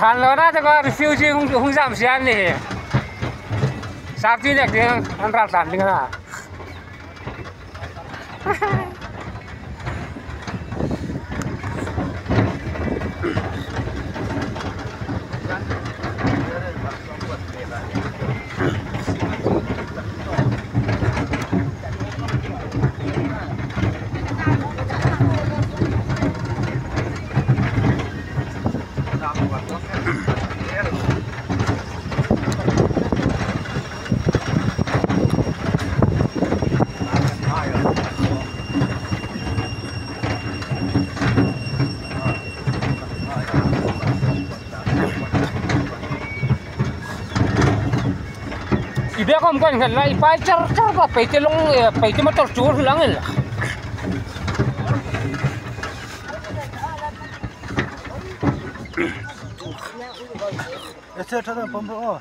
than lo naก็ refuse คงgiảm xianนี่sáp chi này tiếng ăn rạt rạt tiếng nào ibe kom kan kan lai pai char ba pai te long pai te motor chur lang el Ese thada pom ro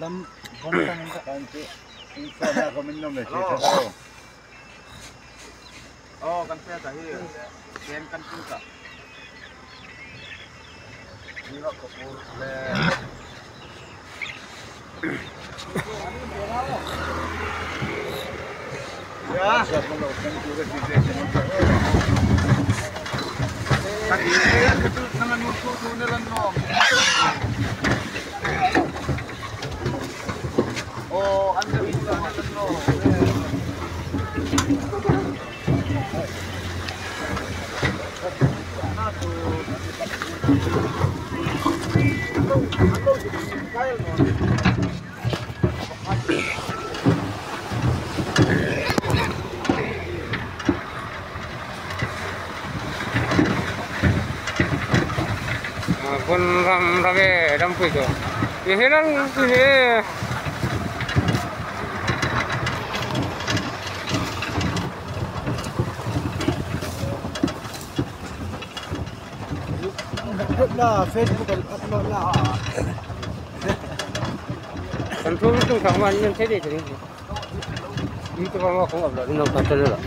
lam pom kan kan ti sa da ko min nom le ti tho kan se ta hi ken kan tin ka ni ro ko pur le ya sa mo lo kan tu ke ti kan ya ke tu nangan mo tu ne lan no anda bisa lan no pun rame dampu itu ini nang ini upload lah Facebook upload lah control itu kawan yang saya itu kamu aku upload ini nggak terlalu